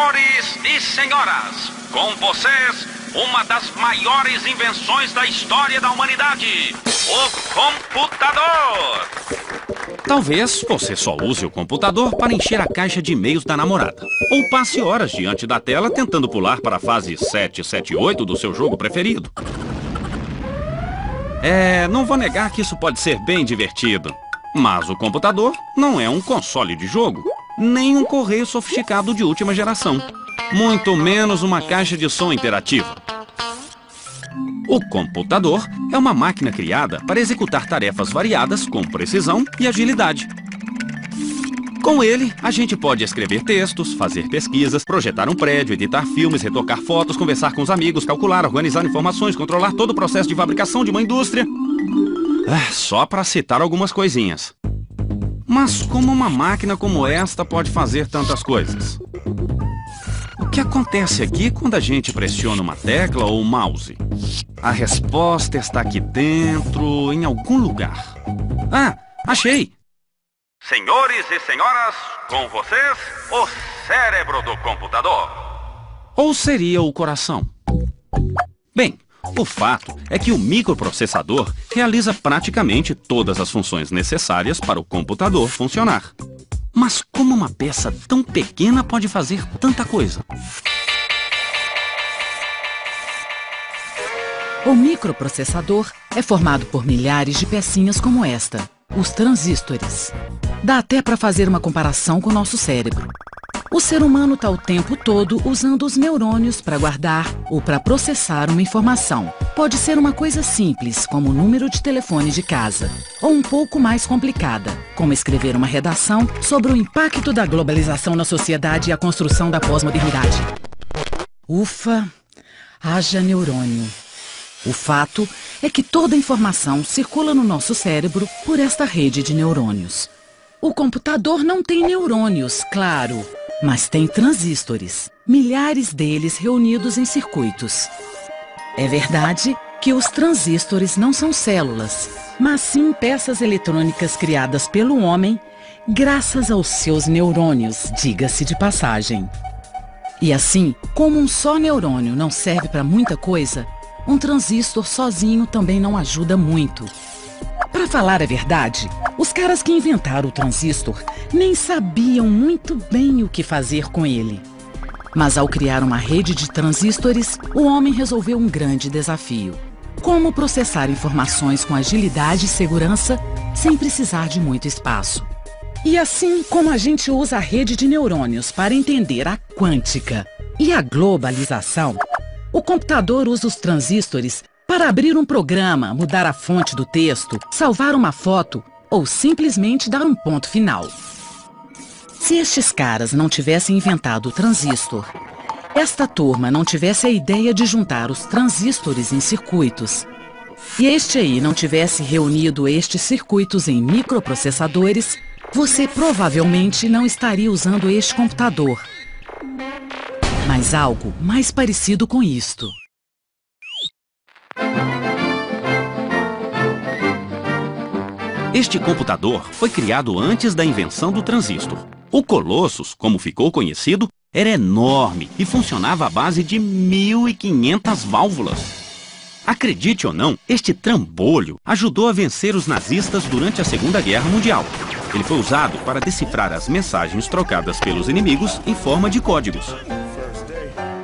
Senhores e senhoras, com vocês, uma das maiores invenções da história da humanidade, o computador. Talvez você só use o computador para encher a caixa de e-mails da namorada. Ou passe horas diante da tela tentando pular para a fase 778 do seu jogo preferido. Não vou negar que isso pode ser bem divertido. Mas o computador não é um console de jogo, nem um correio sofisticado de última geração. Muito menos uma caixa de som interativa. O computador é uma máquina criada para executar tarefas variadas com precisão e agilidade. Com ele, a gente pode escrever textos, fazer pesquisas, projetar um prédio, editar filmes, retocar fotos, conversar com os amigos, calcular, organizar informações, controlar todo o processo de fabricação de uma indústria. Só para citar algumas coisinhas. Mas como uma máquina como esta pode fazer tantas coisas? O que acontece aqui quando a gente pressiona uma tecla ou um mouse? A resposta está aqui dentro, em algum lugar. Achei! Senhores e senhoras, com vocês, o cérebro do computador. Ou seria o coração? Bem, o fato é que o microprocessador realiza praticamente todas as funções necessárias para o computador funcionar. Mas como uma peça tão pequena pode fazer tanta coisa? O microprocessador é formado por milhares de pecinhas como esta, os transistores. Dá até para fazer uma comparação com o nosso cérebro. O ser humano está o tempo todo usando os neurônios para guardar ou para processar uma informação. Pode ser uma coisa simples, como o número de telefone de casa, ou um pouco mais complicada, como escrever uma redação sobre o impacto da globalização na sociedade e a construção da pós-modernidade. Ufa, haja neurônio. O fato é que toda a informação circula no nosso cérebro por esta rede de neurônios. O computador não tem neurônios, claro, mas tem transistores, milhares deles reunidos em circuitos. É verdade que os transistores não são células, mas sim peças eletrônicas criadas pelo homem graças aos seus neurônios, diga-se de passagem. E assim, como um só neurônio não serve para muita coisa, um transistor sozinho também não ajuda muito. Para falar a verdade, os caras que inventaram o transistor nem sabiam muito bem o que fazer com ele. Mas ao criar uma rede de transistores, o homem resolveu um grande desafio. Como processar informações com agilidade e segurança sem precisar de muito espaço. E assim como a gente usa a rede de neurônios para entender a quântica e a globalização, o computador usa os transistores para abrir um programa, mudar a fonte do texto, salvar uma foto ou simplesmente dar um ponto final. Se estes caras não tivessem inventado o transistor, esta turma não tivesse a ideia de juntar os transistores em circuitos, e este aí não tivesse reunido estes circuitos em microprocessadores, você provavelmente não estaria usando este computador. Mas algo mais parecido com isto. Este computador foi criado antes da invenção do transistor. O Colossus, como ficou conhecido, era enorme e funcionava à base de 1.500 válvulas. Acredite ou não, este trambolho ajudou a vencer os nazistas durante a Segunda Guerra Mundial. Ele foi usado para decifrar as mensagens trocadas pelos inimigos em forma de códigos.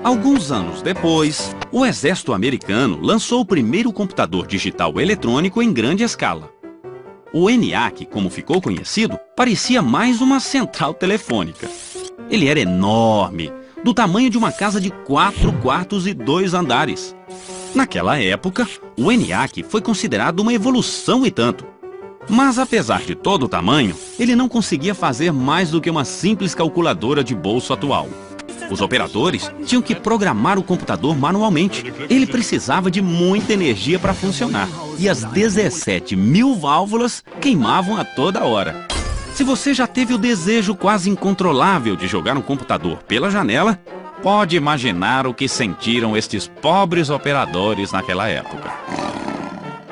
Alguns anos depois, o exército americano lançou o primeiro computador digital eletrônico em grande escala. O ENIAC, como ficou conhecido, parecia mais uma central telefônica. Ele era enorme, do tamanho de uma casa de 4 quartos e 2 andares. Naquela época, o ENIAC foi considerado uma evolução e tanto. Mas apesar de todo o tamanho, ele não conseguia fazer mais do que uma simples calculadora de bolso atual. Os operadores tinham que programar o computador manualmente. Ele precisava de muita energia para funcionar. E as 17.000 válvulas queimavam a toda hora. Se você já teve o desejo quase incontrolável de jogar um computador pela janela, pode imaginar o que sentiram estes pobres operadores naquela época.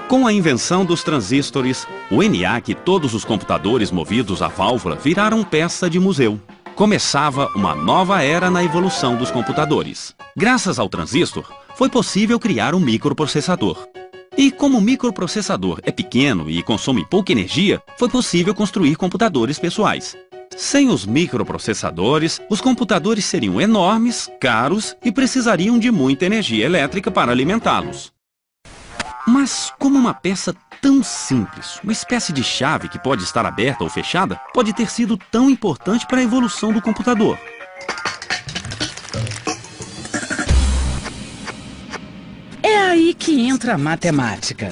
Com a invenção dos transistores, o ENIAC e todos os computadores movidos a válvula viraram peça de museu. Começava uma nova era na evolução dos computadores. Graças ao transistor, foi possível criar um microprocessador. E como o microprocessador é pequeno e consome pouca energia, foi possível construir computadores pessoais. Sem os microprocessadores, os computadores seriam enormes, caros e precisariam de muita energia elétrica para alimentá-los. Mas como uma peça tão simples, uma espécie de chave que pode estar aberta ou fechada, pode ter sido tão importante para a evolução do computador? É aí que entra a matemática.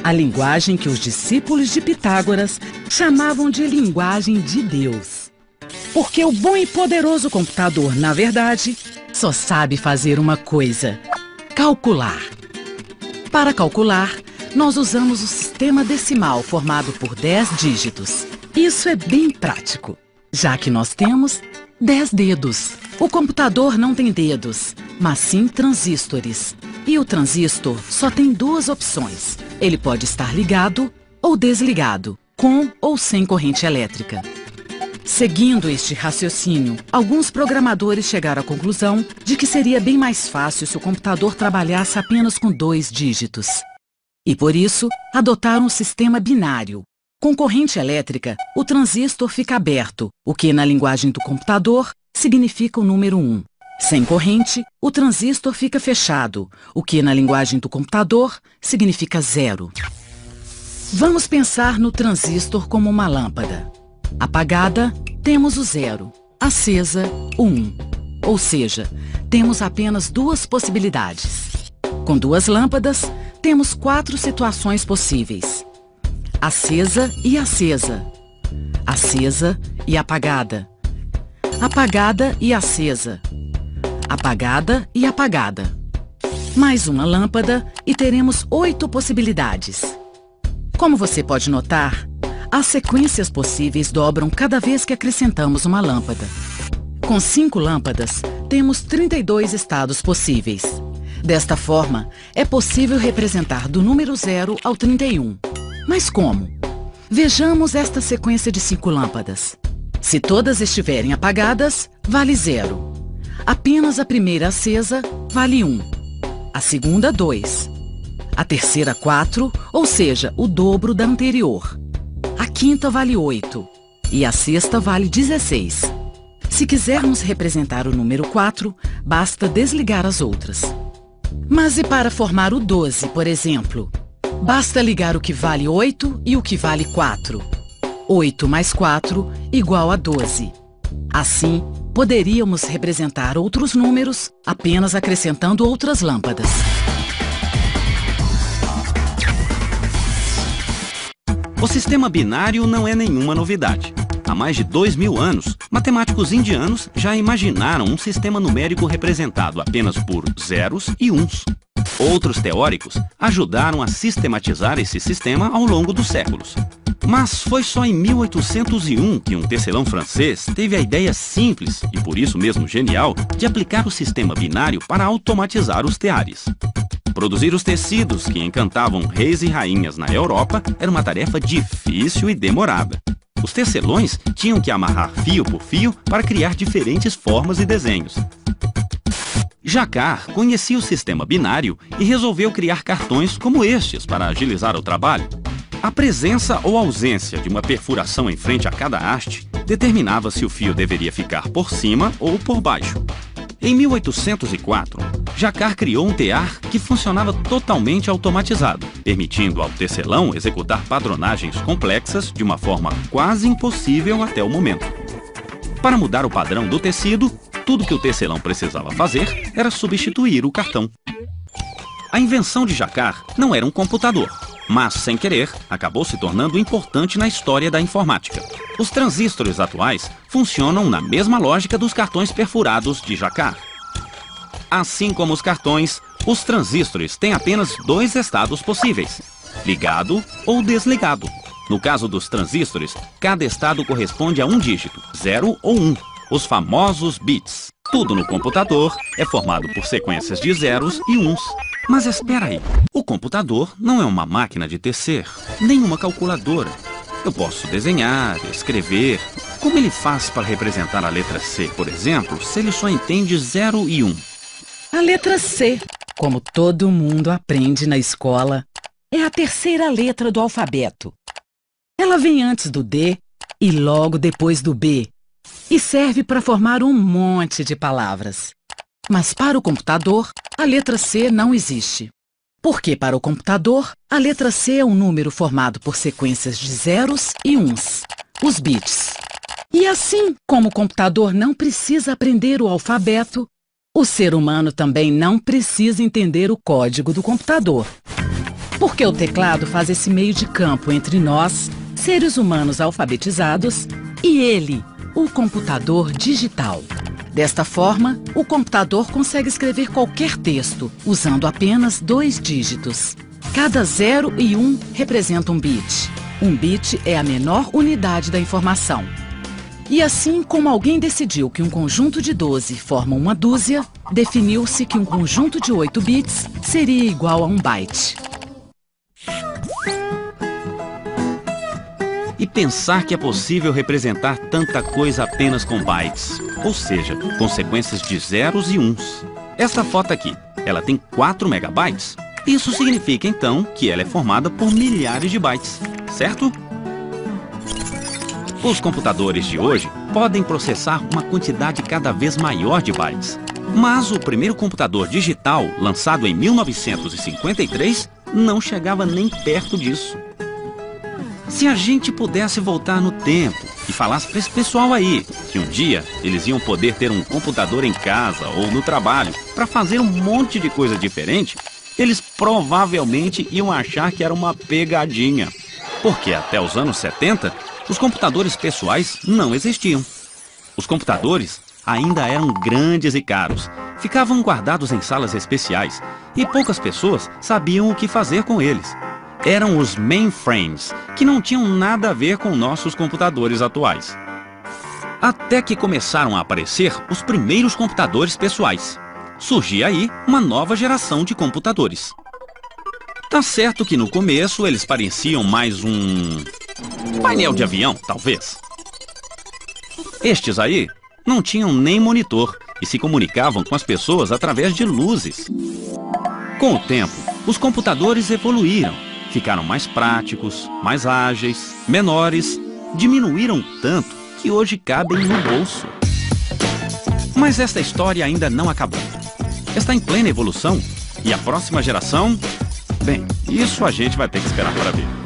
A linguagem que os discípulos de Pitágoras chamavam de linguagem de Deus. Porque o bom e poderoso computador, na verdade, só sabe fazer uma coisa: calcular. Para calcular, nós usamos o sistema decimal formado por 10 dígitos. Isso é bem prático, já que nós temos 10 dedos. O computador não tem dedos, mas sim transistores. E o transistor só tem duas opções. Ele pode estar ligado ou desligado, com ou sem corrente elétrica. Seguindo este raciocínio, alguns programadores chegaram à conclusão de que seria bem mais fácil se o computador trabalhasse apenas com 2 dígitos. E por isso, adotaram um sistema binário. Com corrente elétrica, o transistor fica aberto, o que na linguagem do computador significa o número 1. Sem corrente, o transistor fica fechado, o que na linguagem do computador significa 0. Vamos pensar no transistor como uma lâmpada. Apagada, temos o 0. Acesa, o 1. Ou seja, temos apenas 2 possibilidades. Com 2 lâmpadas, temos 4 situações possíveis: acesa e acesa, acesa e apagada, apagada e acesa, apagada e apagada. Mais uma lâmpada e teremos 8 possibilidades. Como você pode notar, as sequências possíveis dobram cada vez que acrescentamos uma lâmpada. Com 5 lâmpadas, temos 32 estados possíveis. Desta forma, é possível representar do número 0 ao 31. Mas como? Vejamos esta sequência de 5 lâmpadas. Se todas estiverem apagadas, vale 0. Apenas a primeira acesa vale 1. A segunda, 2. A terceira, 4, ou seja, o dobro da anterior. A quinta vale 8 e a sexta vale 16. Se quisermos representar o número 4, basta desligar as outras. Mas e para formar o 12, por exemplo? Basta ligar o que vale 8 e o que vale 4. 8 mais 4 igual a 12. Assim, poderíamos representar outros números apenas acrescentando outras lâmpadas. O sistema binário não é nenhuma novidade. Há mais de 2000 anos, matemáticos indianos já imaginaram um sistema numérico representado apenas por zeros e uns. Outros teóricos ajudaram a sistematizar esse sistema ao longo dos séculos. Mas foi só em 1801 que um tecelão francês teve a ideia simples, e por isso mesmo genial, de aplicar o sistema binário para automatizar os teares. Produzir os tecidos que encantavam reis e rainhas na Europa era uma tarefa difícil e demorada. Os tecelões tinham que amarrar fio por fio para criar diferentes formas e desenhos. Jacquard conhecia o sistema binário e resolveu criar cartões como estes para agilizar o trabalho. A presença ou ausência de uma perfuração em frente a cada haste determinava se o fio deveria ficar por cima ou por baixo. Em 1804, Jacquard criou um tear que funcionava totalmente automatizado, permitindo ao tecelão executar padronagens complexas de uma forma quase impossível até o momento. Para mudar o padrão do tecido, tudo que o tecelão precisava fazer era substituir o cartão. A invenção de Jacquard não era um computador, mas, sem querer, acabou se tornando importante na história da informática. Os transistores atuais funcionam na mesma lógica dos cartões perfurados de Jacquard. Assim como os cartões, os transistores têm apenas 2 estados possíveis: ligado ou desligado. No caso dos transistores, cada estado corresponde a um dígito, 0 ou 1, os famosos bits. Tudo no computador é formado por sequências de zeros e uns. Mas espera aí, o computador não é uma máquina de tecer, nem uma calculadora. Eu posso desenhar, escrever, Como ele faz para representar a letra C, por exemplo, se ele só entende 0 e 1? A letra C, como todo mundo aprende na escola, é a terceira letra do alfabeto. Ela vem antes do D e logo depois do B e serve para formar um monte de palavras. Mas para o computador, a letra C não existe. Porque para o computador, a letra C é um número formado por sequências de zeros e uns, os bits. E assim como o computador não precisa aprender o alfabeto, o ser humano também não precisa entender o código do computador. Porque o teclado faz esse meio de campo entre nós, seres humanos alfabetizados, e ele, o computador digital. Desta forma, o computador consegue escrever qualquer texto, usando apenas 2 dígitos. Cada 0 e 1 representa um bit. Um bit é a menor unidade da informação. E assim como alguém decidiu que um conjunto de 12 forma uma dúzia, definiu-se que um conjunto de 8 bits seria igual a um byte. E pensar que é possível representar tanta coisa apenas com bytes, ou seja, com sequências de zeros e uns. Esta foto aqui, ela tem 4 megabytes. Isso significa então que ela é formada por milhares de bytes, certo? Os computadores de hoje podem processar uma quantidade cada vez maior de bytes. Mas o primeiro computador digital, lançado em 1953, não chegava nem perto disso. Se a gente pudesse voltar no tempo e falasse para esse pessoal aí que um dia eles iam poder ter um computador em casa ou no trabalho para fazer um monte de coisa diferente, eles provavelmente iam achar que era uma pegadinha. Porque até os anos 70, os computadores pessoais não existiam. Os computadores ainda eram grandes e caros, ficavam guardados em salas especiais e poucas pessoas sabiam o que fazer com eles. Eram os mainframes, que não tinham nada a ver com nossos computadores atuais. Até que começaram a aparecer os primeiros computadores pessoais. Surgia aí uma nova geração de computadores. Tá certo que no começo eles pareciam mais um painel de avião, talvez. Estes aí não tinham nem monitor e se comunicavam com as pessoas através de luzes. Com o tempo, os computadores evoluíram. Ficaram mais práticos, mais ágeis, menores, diminuíram tanto que hoje cabem no bolso. Mas esta história ainda não acabou. Está em plena evolução e a próxima geração, bem, isso a gente vai ter que esperar para ver.